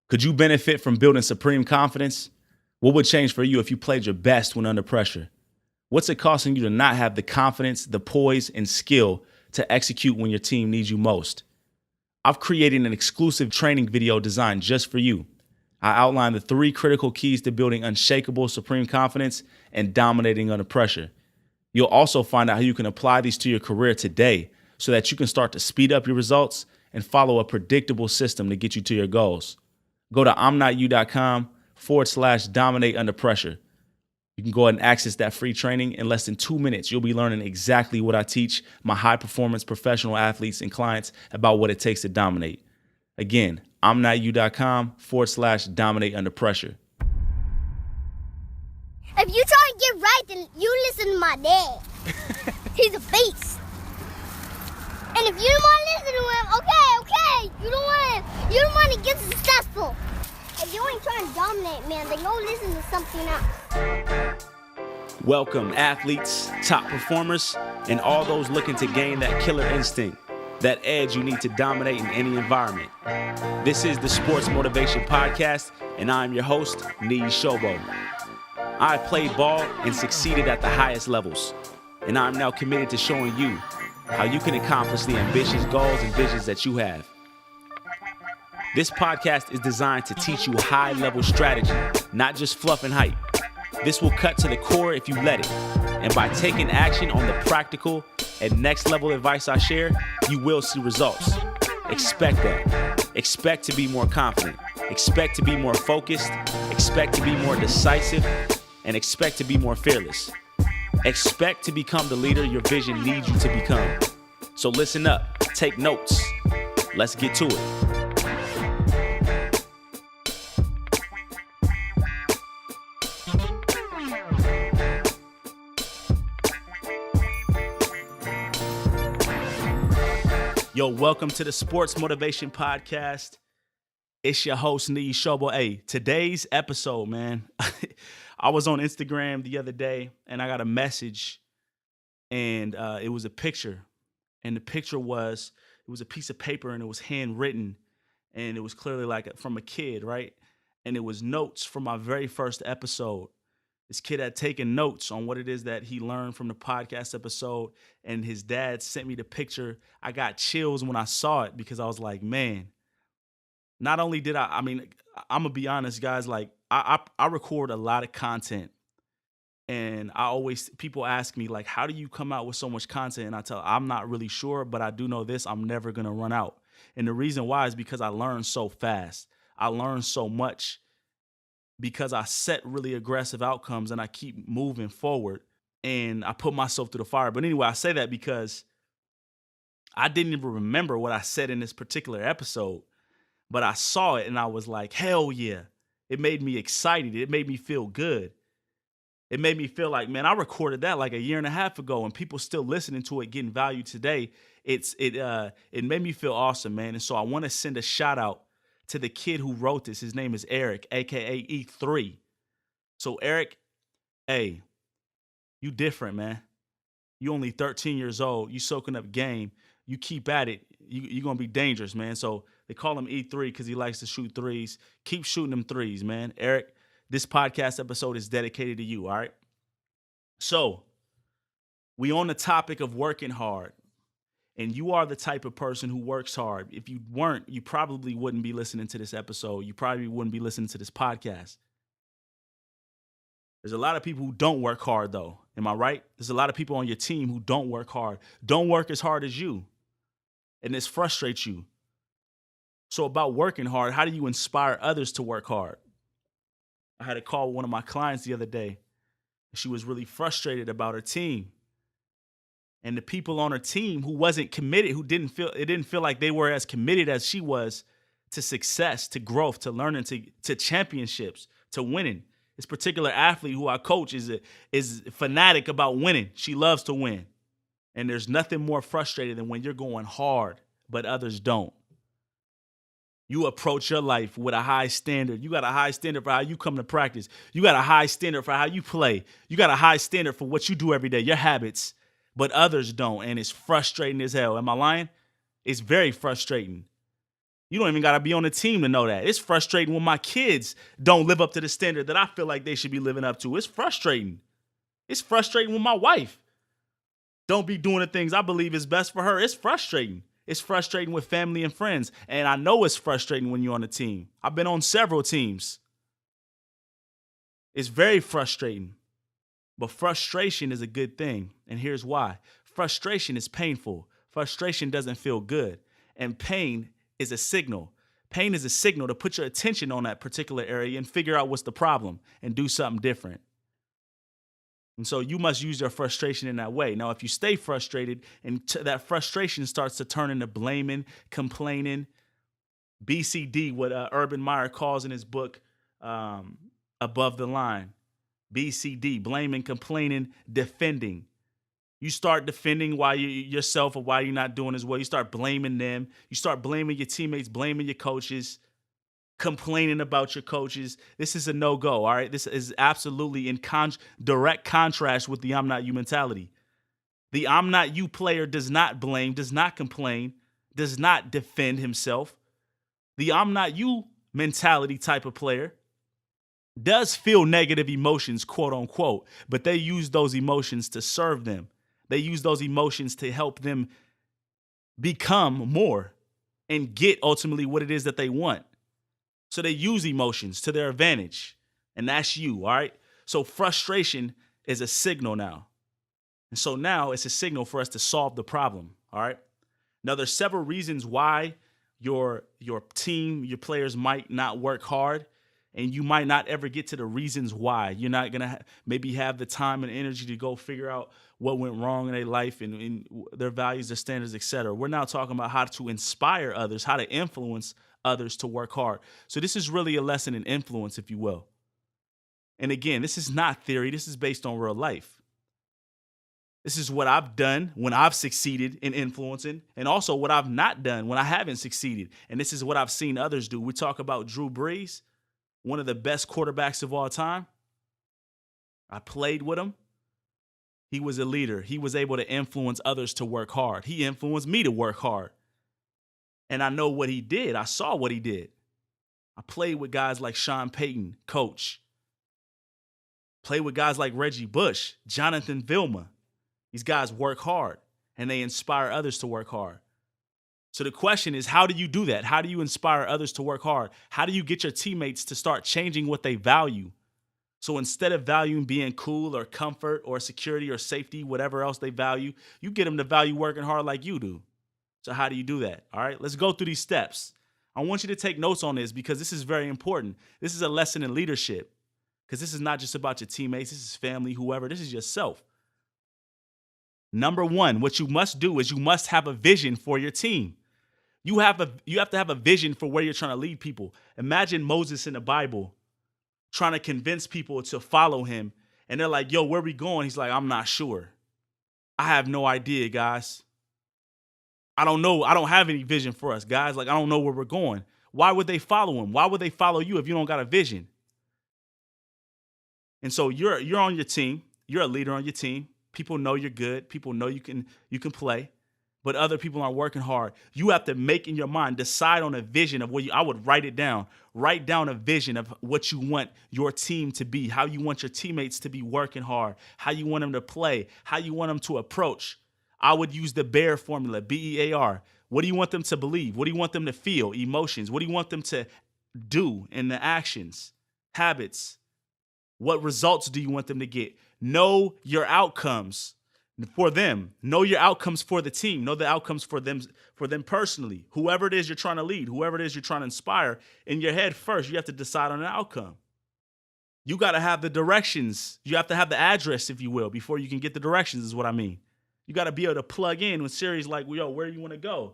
Could you benefit from building supreme confidence? What would change for you if you played your best when under pressure? What's it costing you to not have the confidence, the poise, and skill to execute when your team needs you most? I've created an exclusive training video designed just for you. I outline the 3 critical keys to building unshakable supreme confidence and dominating under pressure. You'll also find out how you can apply these to your career today so that you can start to speed up your results and follow a predictable system to get you to your goals. Go to IMNOTYOU.com/dominate under pressure. You can go ahead and access that free training in less than 2 minutes. You'll be learning exactly what I teach my high-performance professional athletes and clients about what it takes to dominate. Again, IMNOTYOU.com/dominate under pressure. If you try to get right, then you listen to my dad. He's a beast. And if you don't want to listen to him, okay, you don't want to get successful. If you ain't trying to dominate, man, then go listen to something else. Welcome, athletes, top performers, and all those looking to gain that killer instinct, that edge you need to dominate in any environment. This is the Sports Motivation Podcast, and I'm your host, Niyi Sobo. I played ball and succeeded at the highest levels, and I'm now committed to showing you how you can accomplish the ambitious goals and visions that you have. This podcast is designed to teach you high-level strategy, not just fluff and hype. This will cut to the core if you let it. And by taking action on the practical and next-level advice I share, you will see results. Expect that. Expect to be more confident. Expect to be more focused. Expect to be more decisive. And expect to be more fearless. Expect to become the leader your vision needs you to become. So listen up. Take notes. Let's get to it. Yo, welcome to the Sports Motivation Podcast. It's your host, Niyi Sobo. Hey, today's episode, man, I was on Instagram the other day, and I got a message, and it was a picture. And the picture was, it was a piece of paper, and it was handwritten, and it was clearly like from a kid, right? And it was notes from my very first episode. This kid had taken notes on what it is that he learned from the podcast episode, and his dad sent me the picture. I got chills when I saw it because I was like, man, not only did I'm going to be honest, guys, like I record a lot of content, and people ask me, like, how do you come out with so much content? And I tell them, I'm not really sure, but I do know this, I'm never going to run out. And the reason why is because I learn so fast. I learn so much because I set really aggressive outcomes and I keep moving forward and I put myself through the fire. But anyway, I say that because I didn't even remember what I said in this particular episode, but I saw it and I was like, hell yeah. It made me excited. It made me feel good. It made me feel like, man, I recorded that like a year and a half ago and people still listening to it, getting value today. It made me feel awesome, man. And so I want to send a shout out to the kid who wrote this. His name is Eric, aka E3. So Eric, hey, you different, man. You only 13 years old. You soaking up game. You keep at it. You're going to be dangerous, man. So they call him E3 because he likes to shoot threes. Keep shooting them threes, man. Eric, this podcast episode is dedicated to you, all right? So we on the topic of working hard. And you are the type of person who works hard. If you weren't, you probably wouldn't be listening to this episode. You probably wouldn't be listening to this podcast. There's a lot of people who don't work hard, though. Am I right? There's a lot of people on your team who don't work hard, don't work as hard as you. And this frustrates you. So about working hard, how do you inspire others to work hard? I had a call with one of my clients the other day. She was really frustrated about her team. And the people on her team who wasn't committed, who didn't feel like they were as committed as she was to success, to growth, to learning, to championships, to winning. This particular athlete who I coach is fanatic about winning. She loves to win. And there's nothing more frustrating than when you're going hard, but others don't. You approach your life with a high standard. You got a high standard for how you come to practice. You got a high standard for how you play. You got a high standard for what you do every day, your habits. But others don't, and it's frustrating as hell. Am I lying? It's very frustrating. You don't even got to be on the team to know that. It's frustrating when my kids don't live up to the standard that I feel like they should be living up to. It's frustrating. It's frustrating when my wife don't be doing the things I believe is best for her. It's frustrating. It's frustrating with family and friends. And I know it's frustrating when you're on a team. I've been on several teams. It's very frustrating. But frustration is a good thing. And here's why. Frustration is painful. Frustration doesn't feel good. And pain is a signal. Pain is a signal to put your attention on that particular area and figure out what's the problem and do something different. And so you must use your frustration in that way. Now, if you stay frustrated and that frustration starts to turn into blaming, complaining, BCD, what Urban Meyer calls in his book, Above the Line, BCD, blaming, complaining, defending. You start defending why yourself or why you're not doing as well. You start blaming them. You start blaming your teammates, blaming your coaches, complaining about your coaches. This is a no-go, all right? This is absolutely in direct contrast with the I'm not you mentality. The I'm not you player does not blame, does not complain, does not defend himself. The I'm not you mentality type of player does feel negative emotions, quote unquote, but they use those emotions to serve them. They use those emotions to help them become more and get ultimately what it is that they want. So they use emotions to their advantage. And that's you, all right? So frustration is a signal now. And so now it's a signal for us to solve the problem, all right? Now there's several reasons why your team, your players might not work hard, and you might not ever get to the reasons why. You're not going to maybe have the time and energy to go figure out what went wrong in their life and their values, their standards, etc. We're now talking about how to inspire others, how to influence others to work hard. So this is really a lesson in influence, if you will. And again, this is not theory. This is based on real life. This is what I've done when I've succeeded in influencing, and also what I've not done when I haven't succeeded. And this is what I've seen others do. We talk about Drew Brees, one of the best quarterbacks of all time. I played with him. He was a leader. He was able to influence others to work hard. He influenced me to work hard. And I know what he did. I saw what he did. I played with guys like Sean Payton, coach. Played with guys like Reggie Bush, Jonathan Vilma. These guys work hard, and they inspire others to work hard. So the question is, how do you do that? How do you inspire others to work hard? How do you get your teammates to start changing what they value? So instead of valuing being cool or comfort or security or safety, whatever else they value, you get them to value working hard like you do. So how do you do that? All right, let's go through these steps. I want you to take notes on this because this is very important. This is a lesson in leadership because this is not just about your teammates. This is family, whoever. This is yourself. Number one, what you must do is you must have a vision for your team. You have to have a vision for where you're trying to lead people. Imagine Moses in the Bible trying to convince people to follow him. And they're like, yo, where we going? He's like, I'm not sure. I have no idea, guys. I don't know. I don't have any vision for us, guys. Like, I don't know where we're going. Why would they follow him? Why would they follow you if you don't got a vision? And so you're on your team. You're a leader on your team. People know you're good. People know you can play. But other people aren't working hard. You have to make in your mind, decide on a vision of I would write it down. Write down a vision of what you want your team to be, how you want your teammates to be working hard, how you want them to play, how you want them to approach. I would use the BEAR formula, BEAR. What do you want them to believe? What do you want them to feel? Emotions. What do you want them to do in the actions, habits? What results do you want them to get? Know your outcomes for them. Know your outcomes for the team. Know the outcomes for them personally. Whoever it is you're trying to lead, whoever it is you're trying to inspire, in your head first, you have to decide on an outcome. You got to have the directions. You have to have the address, if you will, before you can get the directions is what I mean. You got to be able to plug in when Siri's like, yo, where do you want to go?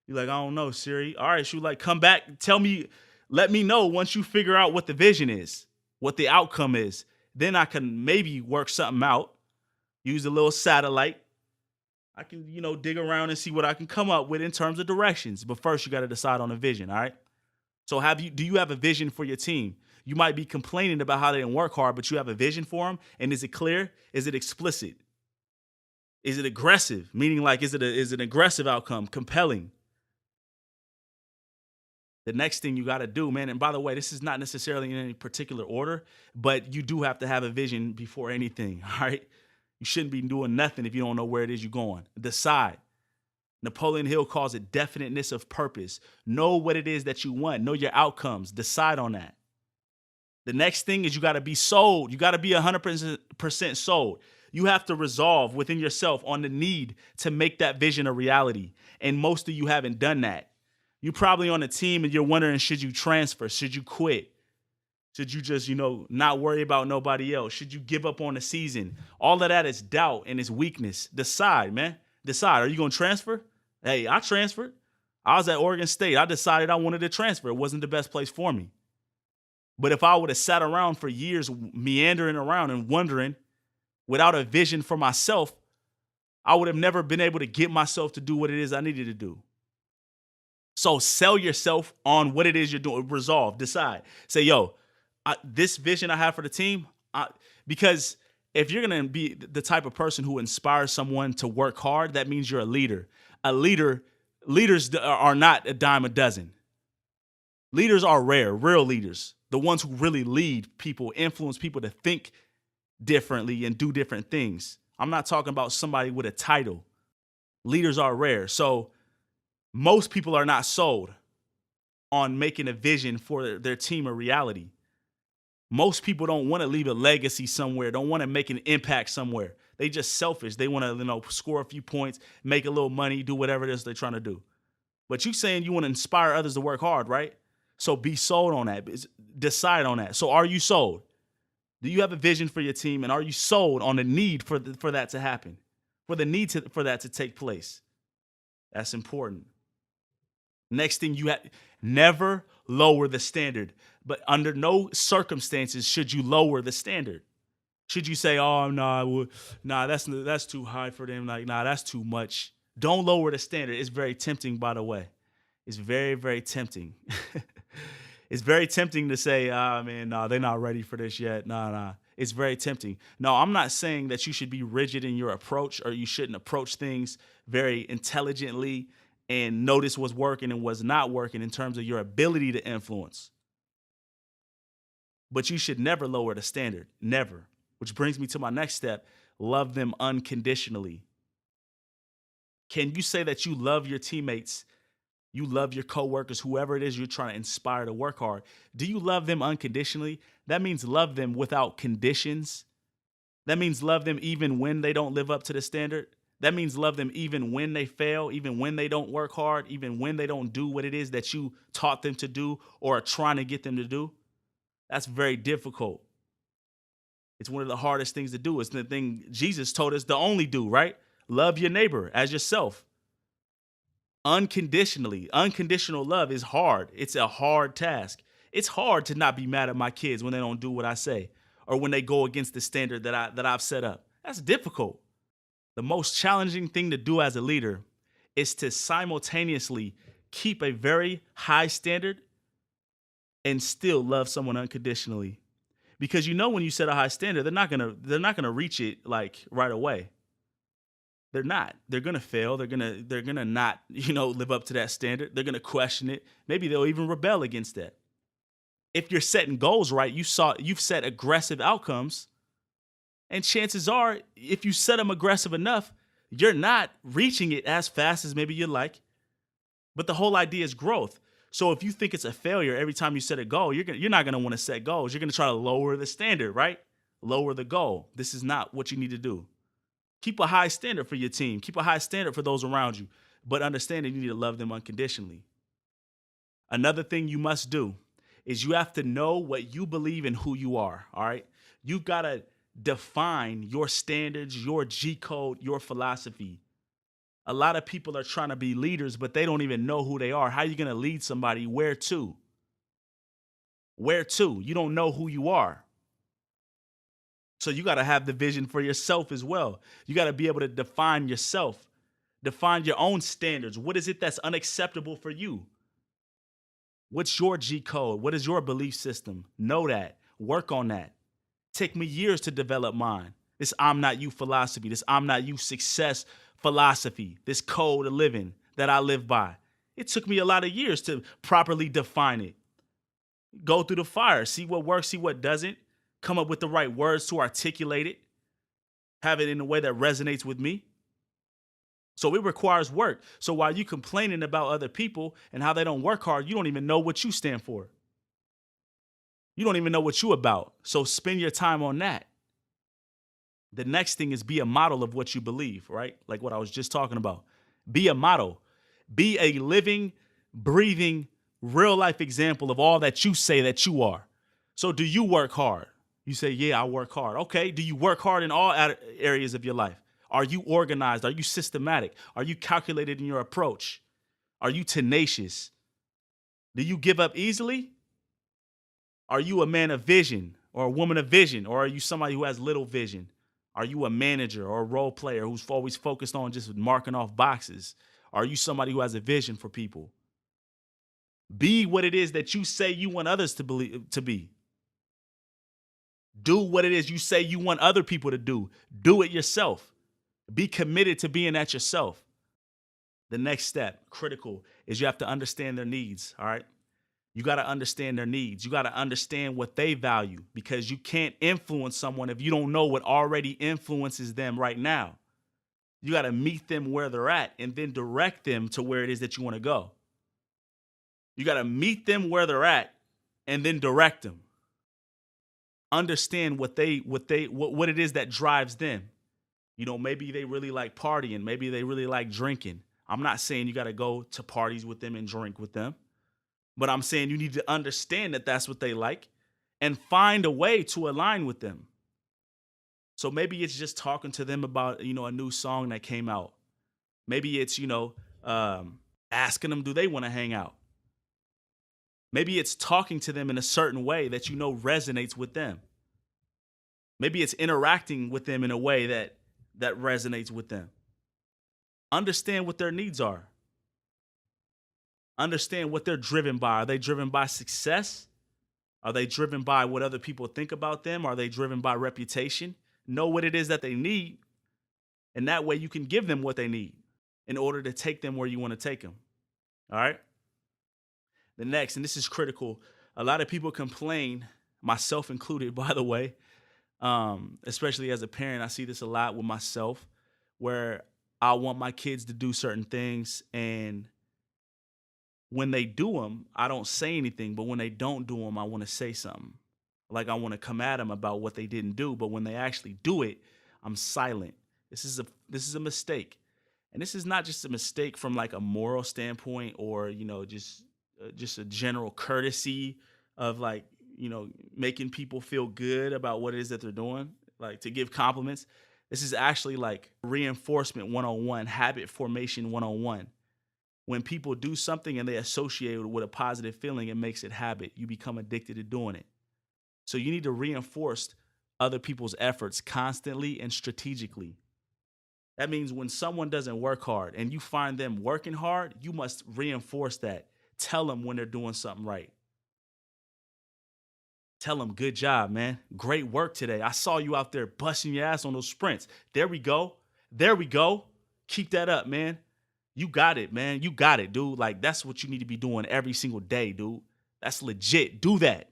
You're like, I don't know, Siri. All right, she's like, come back. Tell me, let me know once you figure out what the vision is, what the outcome is. Then I can maybe work something out. Use a little satellite. I can, dig around and see what I can come up with in terms of directions. But first, you got to decide on a vision, all right? So do you have a vision for your team? You might be complaining about how they didn't work hard, but you have a vision for them. And is it clear? Is it explicit? Is it aggressive? Meaning like, is it an aggressive outcome? Compelling? The next thing you got to do, man, and by the way, this is not necessarily in any particular order, but you do have to have a vision before anything, all right? You shouldn't be doing nothing if you don't know where it is you're going. Decide. Napoleon Hill calls it definiteness of purpose. Know what it is that you want. Know your outcomes. Decide on that. The next thing is you got to be sold. You got to be 100% sold. You have to resolve within yourself on the need to make that vision a reality. And most of you haven't done that. You're probably on a team and you're wondering, should you transfer? Should you quit? Should you just, not worry about nobody else? Should you give up on the season? All of that is doubt and is weakness. Decide, man. Decide. Are you going to transfer? Hey, I transferred. I was at Oregon State. I decided I wanted to transfer. It wasn't the best place for me. But if I would have sat around for years meandering around and wondering without a vision for myself, I would have never been able to get myself to do what it is I needed to do. So sell yourself on what it is you're doing. Resolve. Decide. Say, this vision I have for the team, because if you're going to be the type of person who inspires someone to work hard, that means you're a leader. Leaders are not a dime a dozen. Leaders are rare, real leaders. The ones who really lead people, influence people to think differently and do different things. I'm not talking about somebody with a title. Leaders are rare. So most people are not sold on making a vision for their team a reality. Most people don't want to leave a legacy somewhere, don't want to make an impact somewhere. They just selfish. They want to, score a few points, make a little money, do whatever it is they're trying to do. But you saying you want to inspire others to work hard, right? So be sold on that. Decide on that. So are you sold? Do you have a vision for your team, and are you sold on the need for that to happen, for the need for that to take place? That's important. Next thing, never lower the standard, but under no circumstances should you lower the standard. Should you say, "Oh, no, that's too high for them. Like, that's too much." Don't lower the standard. It's very tempting, by the way. It's very, very tempting. It's very tempting to say, they're not ready for this yet. It's very tempting. No, I'm not saying that you should be rigid in your approach, or you shouldn't approach things very intelligently and notice what's working and what's not working in terms of your ability to influence. But you should never lower the standard. Never. Which brings me to my next step. Love them unconditionally. Can you say that you love your teammates? You love your coworkers, whoever it is you're trying to inspire to work hard. Do you love them unconditionally? That means love them without conditions. That means love them even when they don't live up to the standard. That means love them even when they fail, even when they don't work hard, even when they don't do what it is that you taught them to do or are trying to get them to do. That's very difficult. It's one of the hardest things to do. It's the thing Jesus told us to only do, right? Love your neighbor as yourself. Unconditionally. Unconditional love is hard. It's a hard task. It's hard to not be mad at my kids when they don't do what I say or when they go against the standard that I've set up. That's difficult. The most challenging thing to do as a leader is to simultaneously keep a very high standard and still love someone unconditionally. Because when you set a high standard, they're not gonna reach it like right away. They're not. They're gonna fail. They're gonna not, live up to that standard. They're gonna question it. Maybe they'll even rebel against that. If you're setting goals right, you've set aggressive outcomes, and chances are, if you set them aggressive enough, you're not reaching it as fast as maybe you'd like. But the whole idea is growth. So if you think it's a failure every time you set a goal, you're not gonna want to set goals. You're gonna try to lower the standard, right? Lower the goal. This is not what you need to do. Keep a high standard for your team. Keep a high standard for those around you, but understand that you need to love them unconditionally. Another thing you must do is you have to know what you believe and who you are, all right? You've got to define your standards, your G code, your philosophy. A lot of people are trying to be leaders, but they don't even know who they are. How are you going to lead somebody? Where to? Where to? You don't know who you are. So you got to have the vision for yourself as well. You got to be able to define yourself, define your own standards. What is it that's unacceptable for you? What's your G code? What is your belief system? Know that. Work on that. Take me years to develop mine. This I'm not you philosophy, this I'm not you success philosophy, this code of living that I live by. It took me a lot of years to properly define it. Go through the fire, see what works, see what doesn't, come up with the right words to articulate it, have it in a way that resonates with me. So it requires work. So while you complaining about other people and how they don't work hard, you don't even know what you stand for. You don't even know what you about. So spend your time on that. The next thing is be a model of what you believe, right? Like what I was just talking about. Be a model. Be a living, breathing, real life example of all that you say that you are. So do you work hard? You say, yeah, I work hard. Okay. Do you work hard in all areas of your life? Are you organized? Are you systematic? Are you calculated in your approach? Are you tenacious? Do you give up easily? Are you a man of vision or a woman of vision? Or are you somebody who has little vision? Are you a manager or a role player who's always focused on just marking off boxes? Are you somebody who has a vision for people? Be what it is that you say you want others to be. Do what it is you say you want other people to do. Do it yourself. Be committed to being that yourself. The next step, critical, is you have to understand their needs, all right? You got to understand their needs. You got to understand what they value, because you can't influence someone if you don't know what already influences them right now. You got to meet them where they're at and then direct them to where it is that you want to go. You got to meet them where they're at and then direct them. Understand what it is that drives them. You know, maybe they really like partying. Maybe they really like drinking. I'm not saying you got to go to parties with them and drink with them, but I'm saying you need to understand that that's what they like and find a way to align with them. So maybe it's just talking to them about, you know, a new song that came out. Maybe it's, asking them, do they want to hang out? Maybe it's talking to them in a certain way that you know resonates with them. Maybe it's interacting with them in a way that resonates with them. Understand what their needs are. Understand what they're driven by. Are they driven by success? Are they driven by what other people think about them? Are they driven by reputation? Know what it is that they need, and that way you can give them what they need in order to take them where you want to take them. All right? The next, and this is critical, a lot of people complain, myself included, by the way, especially as a parent. I see this a lot with myself, where I want my kids to do certain things, and when they do them, I don't say anything, but when they don't do them, I want to say something. Like I want to come at them about what they didn't do, but when they actually do it, I'm silent. This is a mistake. And this is not just a mistake from like a moral standpoint or, just a general courtesy of like, making people feel good about what it is that they're doing, like to give compliments. This is actually like reinforcement 101, habit formation 101. When people do something and they associate it with a positive feeling, it makes it habit. You become addicted to doing it. So you need to reinforce other people's efforts constantly and strategically. That means when someone doesn't work hard and you find them working hard, you must reinforce that. Tell them when they're doing something right. Tell them, good job, man. Great work today. I saw you out there busting your ass on those sprints. There we go. There we go. Keep that up, man. You got it, man. You got it, dude. Like, that's what you need to be doing every single day, dude. That's legit. Do that.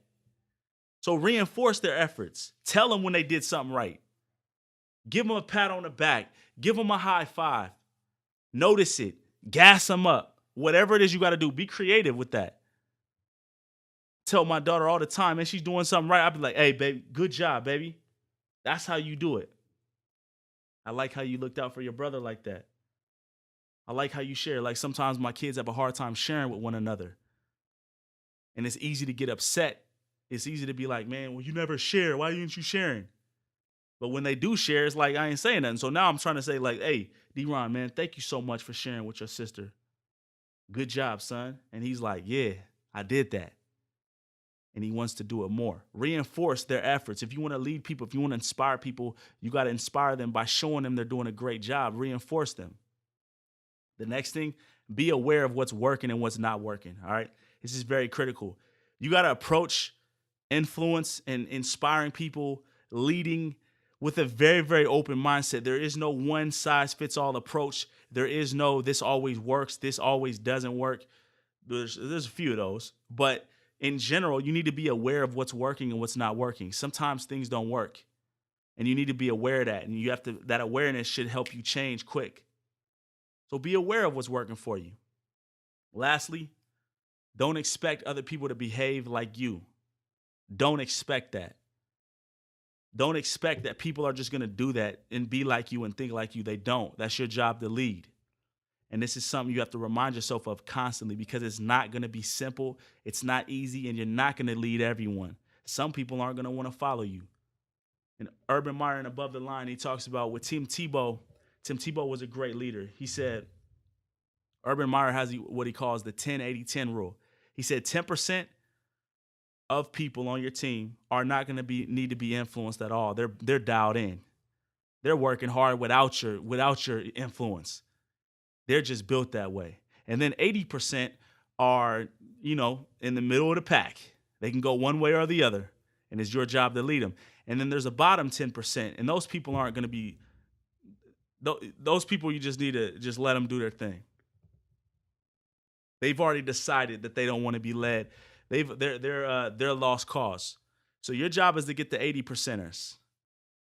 So reinforce their efforts. Tell them when they did something right. Give them a pat on the back. Give them a high five. Notice it. Gas them up. Whatever it is you got to do, be creative with that. Tell my daughter all the time, and she's doing something right. I'll be like, hey, baby, good job, baby. That's how you do it. I like how you looked out for your brother like that. I like how you share. Like sometimes my kids have a hard time sharing with one another. And it's easy to get upset. It's easy to be like, man, well, you never share. Why aren't you sharing? But when they do share, it's like, I ain't saying nothing. So now I'm trying to say like, hey, D-Ron, man, thank you so much for sharing with your sister. Good job, son. And he's like, yeah, I did that. And he wants to do it more. Reinforce their efforts. If you want to lead people, if you want to inspire people, you got to inspire them by showing them they're doing a great job. Reinforce them. The next thing, be aware of what's working and what's not working. All right. This is very critical. You got to approach influence and inspiring people, leading with a very, very open mindset. There is no one size fits all approach. there is no this always works, this always doesn't work. There's a few of those, but in general, you need to be aware of what's working and what's not working. Sometimes things don't work, and you need to be aware of that, and you have to. That awareness should help you change quick. So be aware of what's working for you. Lastly, don't expect other people to behave like you. Don't expect that. Don't expect that people are just going to do that and be like you and think like you. They don't. That's your job to lead. And this is something you have to remind yourself of constantly, because it's not going to be simple. It's not easy, and you're not going to lead everyone. Some people aren't going to want to follow you. And Urban Meyer in Above the Line, he talks about with Tim Tebow was a great leader. He said, Urban Meyer has what he calls the 10-80-10 rule. He said 10% of people on your team are not going to need to be influenced at all. They're dialed in. They're working hard without your influence. They're just built that way. And then 80% are, in the middle of the pack. They can go one way or the other, and it's your job to lead them. And then there's a bottom 10%, and those people aren't going to be those people. You just need to just let them do their thing. They've already decided that they don't want to be led. They're lost cause. So your job is to get the 80%ers.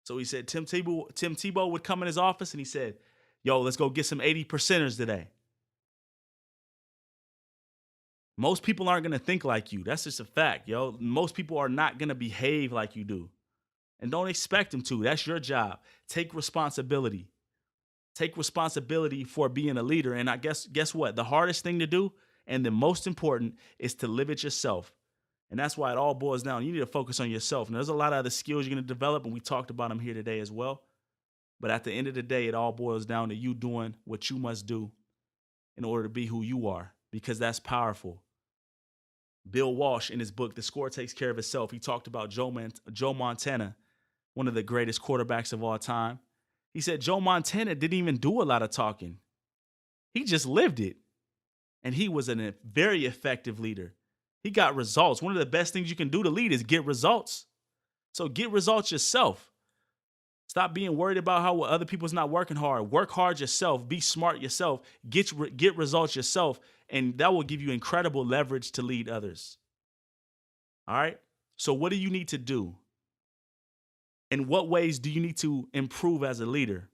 So he said Tim Tebow would come in his office and he said, "Yo, let's go get some 80%ers today." Most people aren't going to think like you. That's just a fact, yo. Most people are not going to behave like you do. And don't expect them to. That's your job. Take responsibility. Take responsibility for being a leader. And I guess what? The hardest thing to do and the most important is to live it yourself. And that's why it all boils down. You need to focus on yourself. And there's a lot of other skills you're going to develop, and we talked about them here today as well. But at the end of the day, it all boils down to you doing what you must do in order to be who you are, because that's powerful. Bill Walsh, in his book, The Score Takes Care of Itself, he talked about Joe Montana, one of the greatest quarterbacks of all time. He said Joe Montana didn't even do a lot of talking. He just lived it. And he was a very effective leader. He got results. One of the best things you can do to lead is get results. So get results yourself. Stop being worried about how other people's not working hard. Work hard yourself. Be smart yourself. Get results yourself. And that will give you incredible leverage to lead others. All right? So what do you need to do? In what ways do you need to improve as a leader?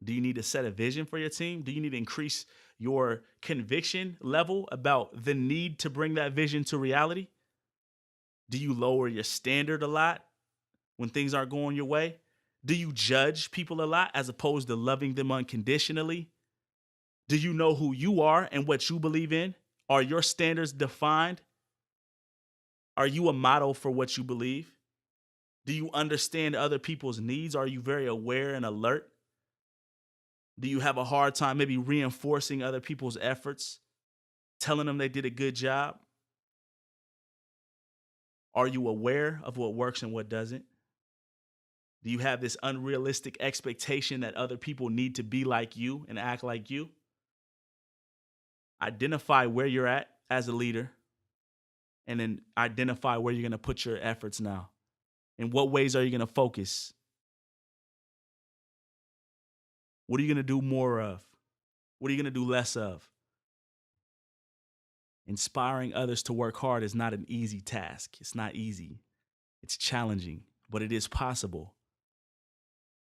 Do you need to set a vision for your team? Do you need to increase your conviction level about the need to bring that vision to reality? Do you lower your standard a lot when things aren't going your way? Do you judge people a lot as opposed to loving them unconditionally? Do you know who you are and what you believe in? Are your standards defined? Are you a model for what you believe? Do you understand other people's needs? Are you very aware and alert? Do you have a hard time maybe reinforcing other people's efforts, telling them they did a good job? Are you aware of what works and what doesn't? Do you have this unrealistic expectation that other people need to be like you and act like you? Identify where you're at as a leader, and then identify where you're going to put your efforts now. In what ways are you going to focus? What are you going to do more of? What are you going to do less of? Inspiring others to work hard is not an easy task. It's not easy. It's challenging, but it is possible.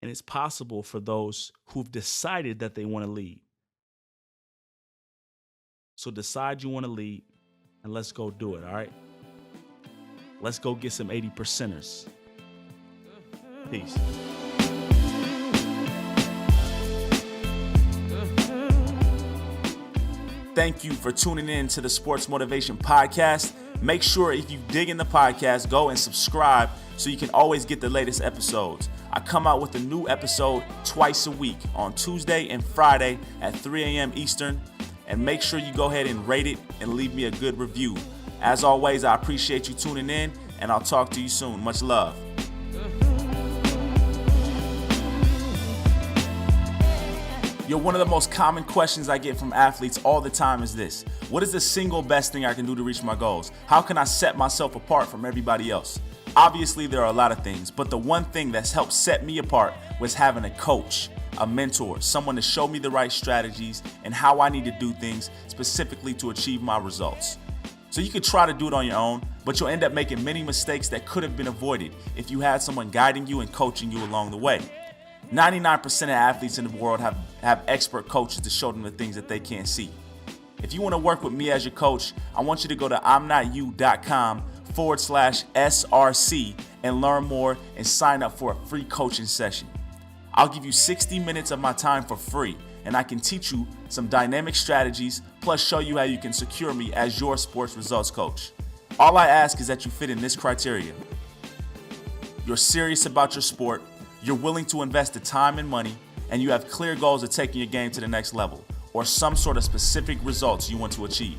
And it's possible for those who've decided that they want to lead. So decide you want to lead, and let's go do it, all right? Let's go get some 80%ers. Peace. Thank you for tuning in to the Sports Motivation Podcast. Make sure if you dig in the podcast, go and subscribe so you can always get the latest episodes. I come out with a new episode twice a week on Tuesday and Friday at 3 a.m. Eastern. And make sure you go ahead and rate it and leave me a good review. As always, I appreciate you tuning in, and I'll talk to you soon. Much love. One of the most common questions I get from athletes all the time is this: what is the single best thing I can do to reach my goals? How can I set myself apart from everybody else? Obviously, there are a lot of things, but the one thing that's helped set me apart was having a coach. a mentor, someone to show me the right strategies and how I need to do things specifically to achieve my results. So you could try to do it on your own, but you'll end up making many mistakes that could have been avoided if you had someone guiding you and coaching you along the way. 99% of athletes in the world have expert coaches to show them the things that they can't see. If you want to work with me as your coach, I want you to go to IMNOTYOU.com/SRC and learn more and sign up for a free coaching session. I'll give you 60 minutes of my time for free, and I can teach you some dynamic strategies, plus show you how you can secure me as your sports results coach. All I ask is that you fit in this criteria. You're serious about your sport, you're willing to invest the time and money, and you have clear goals of taking your game to the next level, or some sort of specific results you want to achieve.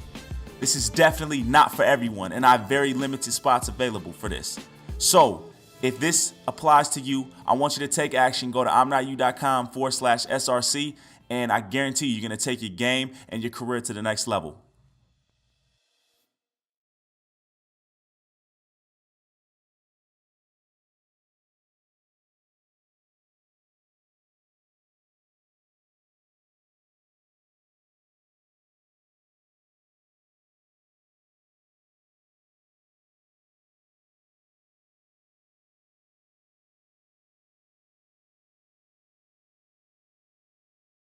This is definitely not for everyone, and I have very limited spots available for this. So, if this applies to you, I want you to take action. Go to IMNOTYOU.com/SRC, and I guarantee you're going to take your game and your career to the next level.